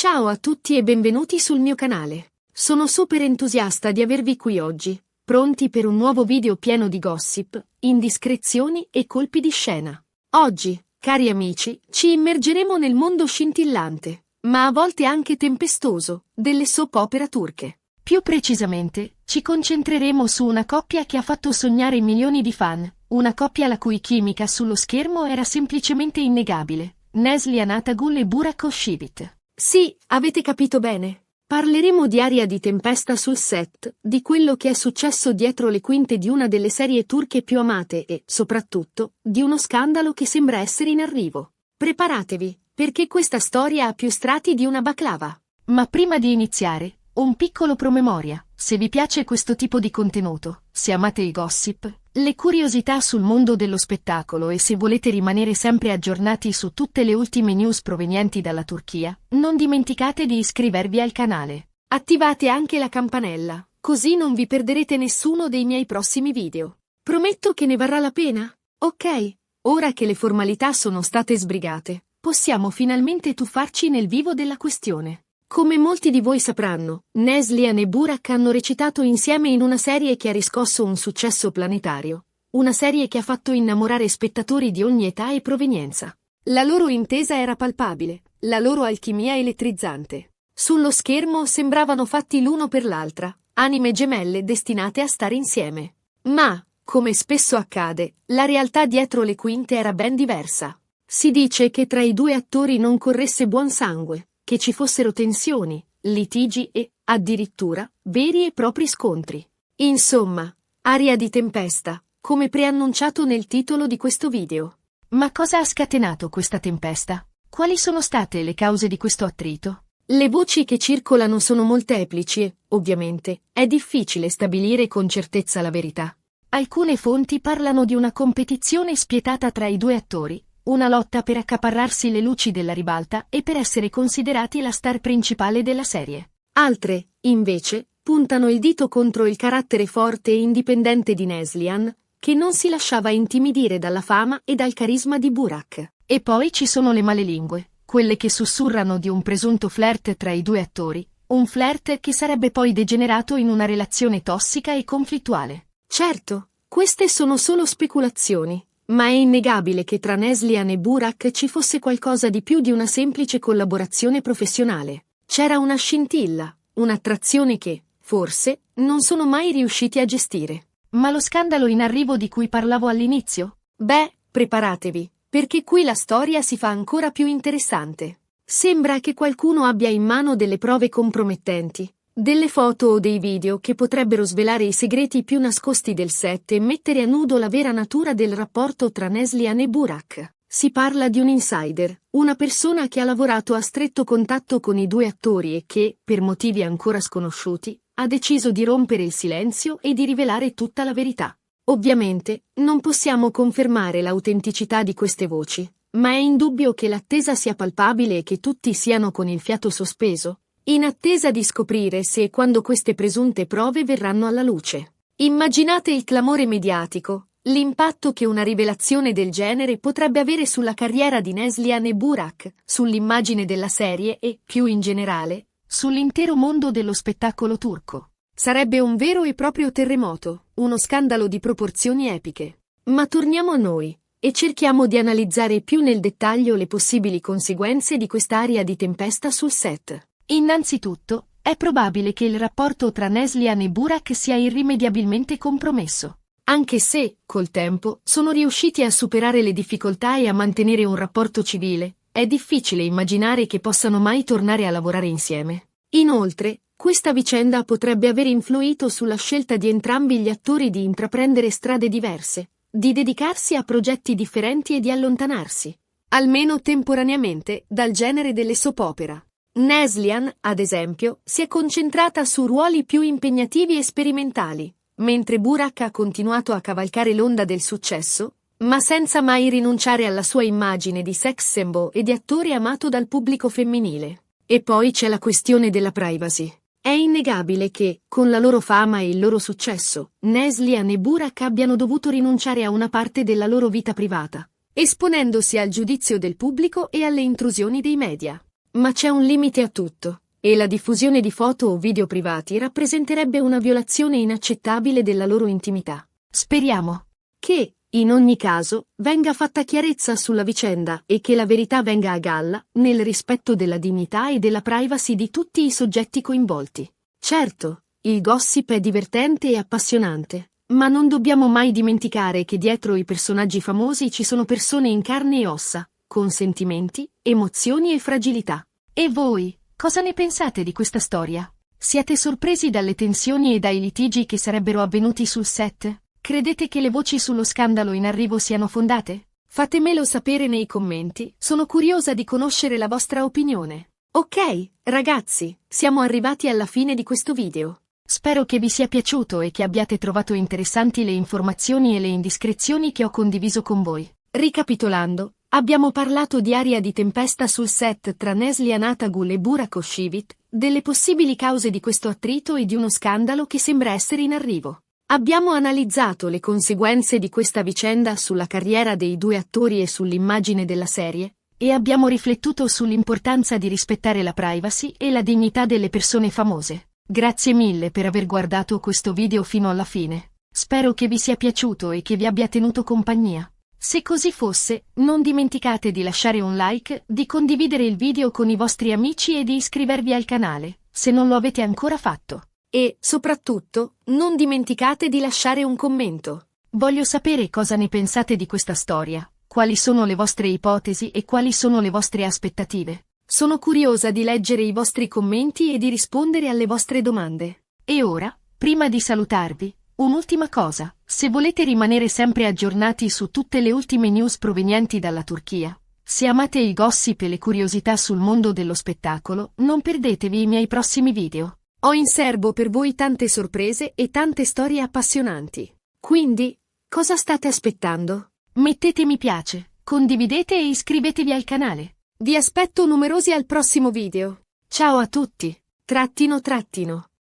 Ciao a tutti e benvenuti sul mio canale. Sono super entusiasta di avervi qui oggi, pronti per un nuovo video pieno di gossip, indiscrezioni e colpi di scena. Oggi, cari amici, ci immergeremo nel mondo scintillante, ma a volte anche tempestoso, delle soap opera turche. Più precisamente, ci concentreremo su una coppia che ha fatto sognare milioni di fan, una coppia la cui chimica sullo schermo era semplicemente innegabile, Neslihan Atagul e Burak Özçivit. Sì, avete capito bene. Parleremo di Aria di tempesta sul set, di quello che è successo dietro le quinte di una delle serie turche più amate e, soprattutto, di uno scandalo che sembra essere in arrivo. Preparatevi, perché questa storia ha più strati di una baklava. Ma prima di iniziare, un piccolo promemoria. Se vi piace questo tipo di contenuto, se amate i gossip, le curiosità sul mondo dello spettacolo e se volete rimanere sempre aggiornati su tutte le ultime news provenienti dalla Turchia, non dimenticate di iscrivervi al canale. Attivate anche la campanella, così non vi perderete nessuno dei miei prossimi video. Prometto che ne varrà la pena? Ok, ora che le formalità sono state sbrigate, possiamo finalmente tuffarci nel vivo della questione. Come molti di voi sapranno, Neslihan e Burak hanno recitato insieme in una serie che ha riscosso un successo planetario. Una serie che ha fatto innamorare spettatori di ogni età e provenienza. La loro intesa era palpabile, la loro alchimia elettrizzante. Sullo schermo sembravano fatti l'uno per l'altra, anime gemelle destinate a stare insieme. Ma, come spesso accade, la realtà dietro le quinte era ben diversa. Si dice che tra i due attori non corresse buon sangue, che ci fossero tensioni, litigi e, addirittura, veri e propri scontri. Insomma, aria di tempesta, come preannunciato nel titolo di questo video. Ma cosa ha scatenato questa tempesta? Quali sono state le cause di questo attrito? Le voci che circolano sono molteplici e, ovviamente, è difficile stabilire con certezza la verità. Alcune fonti parlano di una competizione spietata tra i due attori, una lotta per accaparrarsi le luci della ribalta e per essere considerati la star principale della serie. Altre, invece, puntano il dito contro il carattere forte e indipendente di Neslihan, che non si lasciava intimidire dalla fama e dal carisma di Burak. E poi ci sono le malelingue, quelle che sussurrano di un presunto flirt tra i due attori, un flirt che sarebbe poi degenerato in una relazione tossica e conflittuale. Certo, queste sono solo speculazioni. Ma è innegabile che tra Neslihan e Burak ci fosse qualcosa di più di una semplice collaborazione professionale. C'era una scintilla, un'attrazione che, forse, non sono mai riusciti a gestire. Ma lo scandalo in arrivo di cui parlavo all'inizio? Beh, preparatevi, perché qui la storia si fa ancora più interessante. Sembra che qualcuno abbia in mano delle prove compromettenti. Delle foto o dei video che potrebbero svelare i segreti più nascosti del set e mettere a nudo la vera natura del rapporto tra Neslihan e Burak. Si parla di un insider, una persona che ha lavorato a stretto contatto con i due attori e che, per motivi ancora sconosciuti, ha deciso di rompere il silenzio e di rivelare tutta la verità. Ovviamente, non possiamo confermare l'autenticità di queste voci, ma è indubbio che l'attesa sia palpabile e che tutti siano con il fiato sospeso, in attesa di scoprire se e quando queste presunte prove verranno alla luce. Immaginate il clamore mediatico, l'impatto che una rivelazione del genere potrebbe avere sulla carriera di Neslihan e Burak, sull'immagine della serie e, più in generale, sull'intero mondo dello spettacolo turco. Sarebbe un vero e proprio terremoto, uno scandalo di proporzioni epiche. Ma torniamo a noi, e cerchiamo di analizzare più nel dettaglio le possibili conseguenze di quest'aria di tempesta sul set. Innanzitutto, è probabile che il rapporto tra Neslihan e Burak sia irrimediabilmente compromesso. Anche se, col tempo, sono riusciti a superare le difficoltà e a mantenere un rapporto civile, è difficile immaginare che possano mai tornare a lavorare insieme. Inoltre, questa vicenda potrebbe aver influito sulla scelta di entrambi gli attori di intraprendere strade diverse, di dedicarsi a progetti differenti e di allontanarsi, almeno temporaneamente, dal genere delle soap opera. Neslihan, ad esempio, si è concentrata su ruoli più impegnativi e sperimentali, mentre Burak ha continuato a cavalcare l'onda del successo, ma senza mai rinunciare alla sua immagine di sex symbol e di attore amato dal pubblico femminile. E poi c'è la questione della privacy. È innegabile che, con la loro fama e il loro successo, Neslihan e Burak abbiano dovuto rinunciare a una parte della loro vita privata, esponendosi al giudizio del pubblico e alle intrusioni dei media. Ma c'è un limite a tutto, e la diffusione di foto o video privati rappresenterebbe una violazione inaccettabile della loro intimità. Speriamo che, in ogni caso, venga fatta chiarezza sulla vicenda e che la verità venga a galla, nel rispetto della dignità e della privacy di tutti i soggetti coinvolti. Certo, il gossip è divertente e appassionante, ma non dobbiamo mai dimenticare che dietro i personaggi famosi ci sono persone in carne e ossa, con sentimenti, emozioni e fragilità. E voi, cosa ne pensate di questa storia? Siete sorpresi dalle tensioni e dai litigi che sarebbero avvenuti sul set? Credete che le voci sullo scandalo in arrivo siano fondate? Fatemelo sapere nei commenti, sono curiosa di conoscere la vostra opinione. Ok, ragazzi, siamo arrivati alla fine di questo video. Spero che vi sia piaciuto e che abbiate trovato interessanti le informazioni e le indiscrezioni che ho condiviso con voi. Ricapitolando, abbiamo parlato di aria di tempesta sul set tra Neslihan Atagul e Burak Özçivit, delle possibili cause di questo attrito e di uno scandalo che sembra essere in arrivo. Abbiamo analizzato le conseguenze di questa vicenda sulla carriera dei due attori e sull'immagine della serie, e abbiamo riflettuto sull'importanza di rispettare la privacy e la dignità delle persone famose. Grazie mille per aver guardato questo video fino alla fine. Spero che vi sia piaciuto e che vi abbia tenuto compagnia. Se così fosse, non dimenticate di lasciare un like, di condividere il video con i vostri amici e di iscrivervi al canale, se non lo avete ancora fatto. E, soprattutto, non dimenticate di lasciare un commento. Voglio sapere cosa ne pensate di questa storia, quali sono le vostre ipotesi e quali sono le vostre aspettative. Sono curiosa di leggere i vostri commenti e di rispondere alle vostre domande. E ora, prima di salutarvi, un'ultima cosa: se volete rimanere sempre aggiornati su tutte le ultime news provenienti dalla Turchia, se amate il gossip e le curiosità sul mondo dello spettacolo, non perdetevi i miei prossimi video. Ho in serbo per voi tante sorprese e tante storie appassionanti. Quindi, cosa state aspettando? Mettete mi piace, condividete e iscrivetevi al canale. Vi aspetto numerosi al prossimo video. Ciao a tutti. Trattino.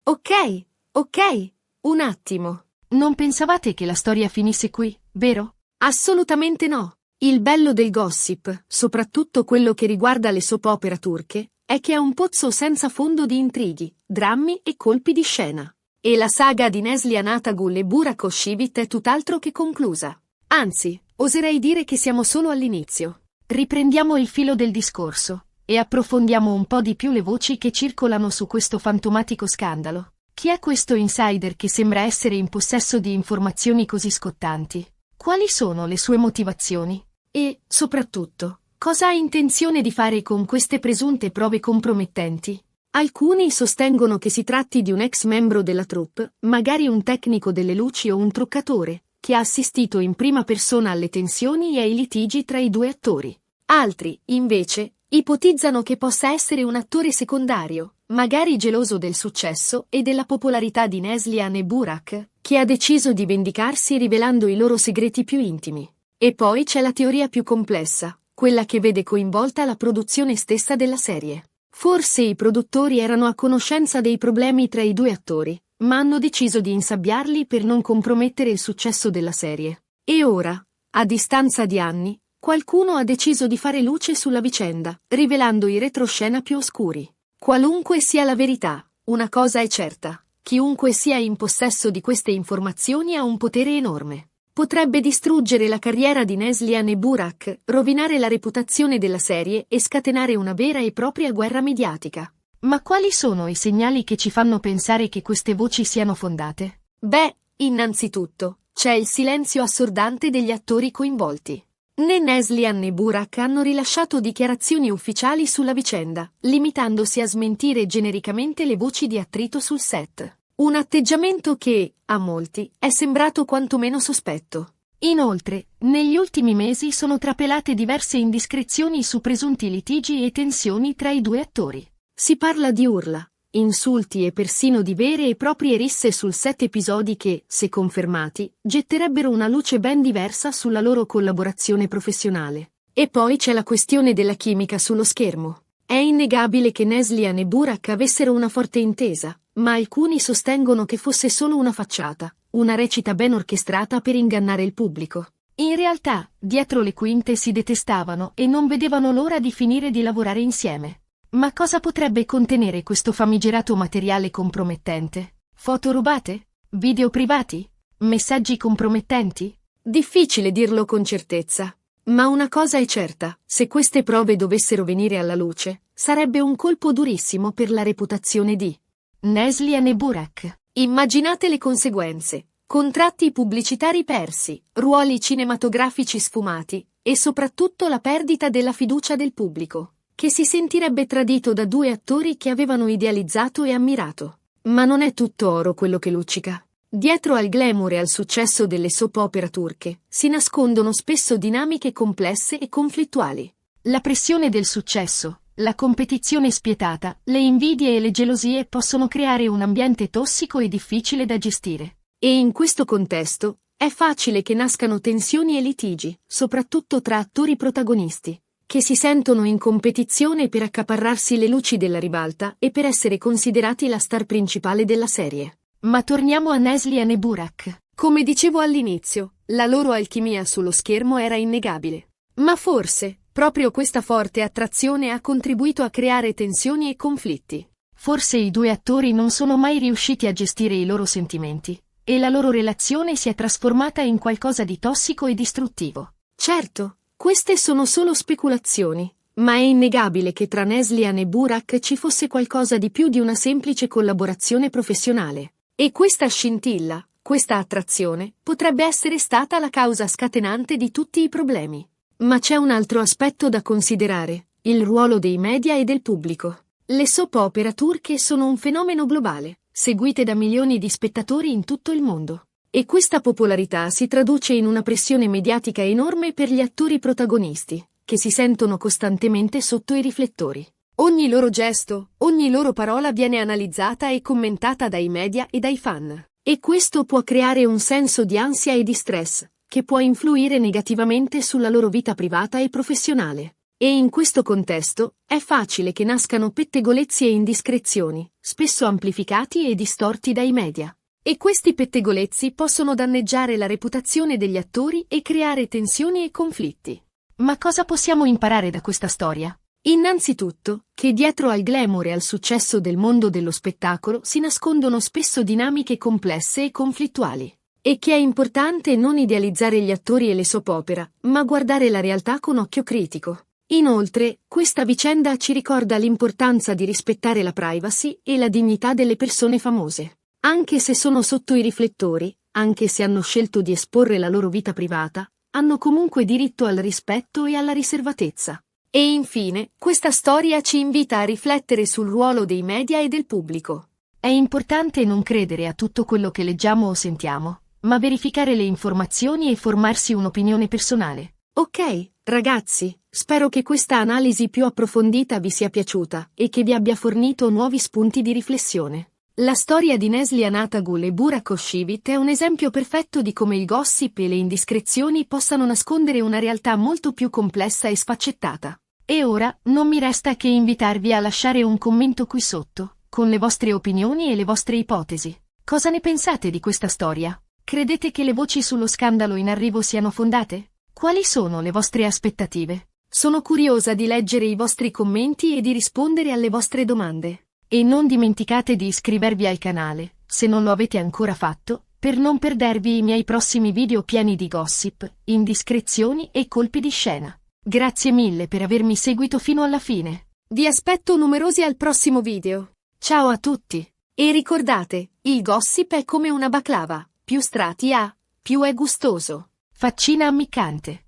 Ok, un attimo. Non pensavate che la storia finisse qui, vero? Assolutamente no. Il bello del gossip, soprattutto quello che riguarda le soap opera turche, è che è un pozzo senza fondo di intrighi, drammi e colpi di scena. E la saga di Neslihan Atagul e Burak Özçivit è tutt'altro che conclusa. Anzi, oserei dire che siamo solo all'inizio. Riprendiamo il filo del discorso e approfondiamo un po' di più le voci che circolano su questo fantomatico scandalo. Chi è questo insider che sembra essere in possesso di informazioni così scottanti? Quali sono le sue motivazioni? E, soprattutto, cosa ha intenzione di fare con queste presunte prove compromettenti? Alcuni sostengono che si tratti di un ex membro della troupe, magari un tecnico delle luci o un truccatore, che ha assistito in prima persona alle tensioni e ai litigi tra i due attori. Altri, invece, ipotizzano che possa essere un attore secondario, magari geloso del successo e della popolarità di Neslihan e Burak, che ha deciso di vendicarsi rivelando i loro segreti più intimi. E poi c'è la teoria più complessa, quella che vede coinvolta la produzione stessa della serie. Forse i produttori erano a conoscenza dei problemi tra i due attori, ma hanno deciso di insabbiarli per non compromettere il successo della serie. E ora, a distanza di anni, qualcuno ha deciso di fare luce sulla vicenda, rivelando i retroscena più oscuri. Qualunque sia la verità, una cosa è certa: chiunque sia in possesso di queste informazioni ha un potere enorme. Potrebbe distruggere la carriera di Neslihan e Burak, rovinare la reputazione della serie e scatenare una vera e propria guerra mediatica. Ma quali sono i segnali che ci fanno pensare che queste voci siano fondate? Beh, innanzitutto, c'è il silenzio assordante degli attori coinvolti. Né Neslihan né Burak hanno rilasciato dichiarazioni ufficiali sulla vicenda, limitandosi a smentire genericamente le voci di attrito sul set. Un atteggiamento che, a molti, è sembrato quantomeno sospetto. Inoltre, negli ultimi mesi sono trapelate diverse indiscrezioni su presunti litigi e tensioni tra i due attori. Si parla di urla, insulti e persino di vere e proprie risse sul set, episodi che, se confermati, getterebbero una luce ben diversa sulla loro collaborazione professionale. E poi c'è la questione della chimica sullo schermo. È innegabile che Neslihan e Burak avessero una forte intesa, ma alcuni sostengono che fosse solo una facciata, una recita ben orchestrata per ingannare il pubblico. In realtà, dietro le quinte si detestavano e non vedevano l'ora di finire di lavorare insieme. Ma cosa potrebbe contenere questo famigerato materiale compromettente? Foto rubate? Video privati? Messaggi compromettenti? Difficile dirlo con certezza. Ma una cosa è certa, se queste prove dovessero venire alla luce, sarebbe un colpo durissimo per la reputazione di Neslihan e Burak. Immaginate le conseguenze. Contratti pubblicitari persi, ruoli cinematografici sfumati e soprattutto la perdita della fiducia del pubblico, che si sentirebbe tradito da due attori che avevano idealizzato e ammirato. Ma non è tutto oro quello che luccica. Dietro al glamour e al successo delle soap opera turche si nascondono spesso dinamiche complesse e conflittuali. La pressione del successo, la competizione spietata, le invidie e le gelosie possono creare un ambiente tossico e difficile da gestire. E in questo contesto è facile che nascano tensioni e litigi, soprattutto tra attori protagonisti, che si sentono in competizione per accaparrarsi le luci della ribalta e per essere considerati la star principale della serie. Ma torniamo a Neslihan e Burak. Come dicevo all'inizio, la loro alchimia sullo schermo era innegabile. Ma forse, proprio questa forte attrazione ha contribuito a creare tensioni e conflitti. Forse i due attori non sono mai riusciti a gestire i loro sentimenti, e la loro relazione si è trasformata in qualcosa di tossico e distruttivo. Certo, queste sono solo speculazioni, ma è innegabile che tra Neslihan e Burak ci fosse qualcosa di più di una semplice collaborazione professionale. E questa scintilla, questa attrazione, potrebbe essere stata la causa scatenante di tutti i problemi. Ma c'è un altro aspetto da considerare, il ruolo dei media e del pubblico. Le soap opera turche sono un fenomeno globale, seguite da milioni di spettatori in tutto il mondo. E questa popolarità si traduce in una pressione mediatica enorme per gli attori protagonisti, che si sentono costantemente sotto i riflettori. Ogni loro gesto, ogni loro parola viene analizzata e commentata dai media e dai fan. E questo può creare un senso di ansia e di stress, che può influire negativamente sulla loro vita privata e professionale. E in questo contesto, è facile che nascano pettegolezzi e indiscrezioni, spesso amplificati e distorti dai media. E questi pettegolezzi possono danneggiare la reputazione degli attori e creare tensioni e conflitti. Ma cosa possiamo imparare da questa storia? Innanzitutto, che dietro al glamour e al successo del mondo dello spettacolo si nascondono spesso dinamiche complesse e conflittuali. E che è importante non idealizzare gli attori e le soap opera, ma guardare la realtà con occhio critico. Inoltre, questa vicenda ci ricorda l'importanza di rispettare la privacy e la dignità delle persone famose. Anche se sono sotto i riflettori, anche se hanno scelto di esporre la loro vita privata, hanno comunque diritto al rispetto e alla riservatezza. E infine, questa storia ci invita a riflettere sul ruolo dei media e del pubblico. È importante non credere a tutto quello che leggiamo o sentiamo, ma verificare le informazioni e formarsi un'opinione personale. Ok, ragazzi, spero che questa analisi più approfondita vi sia piaciuta e che vi abbia fornito nuovi spunti di riflessione. La storia di Neslihan Atagul e Burak Özçivit è un esempio perfetto di come il gossip e le indiscrezioni possano nascondere una realtà molto più complessa e sfaccettata. E ora, non mi resta che invitarvi a lasciare un commento qui sotto, con le vostre opinioni e le vostre ipotesi. Cosa ne pensate di questa storia? Credete che le voci sullo scandalo in arrivo siano fondate? Quali sono le vostre aspettative? Sono curiosa di leggere i vostri commenti e di rispondere alle vostre domande. E non dimenticate di iscrivervi al canale, se non lo avete ancora fatto, per non perdervi i miei prossimi video pieni di gossip, indiscrezioni e colpi di scena. Grazie mille per avermi seguito fino alla fine. Vi aspetto numerosi al prossimo video. Ciao a tutti! E ricordate, il gossip è come una baklava, più strati ha, più è gustoso. Faccina ammiccante.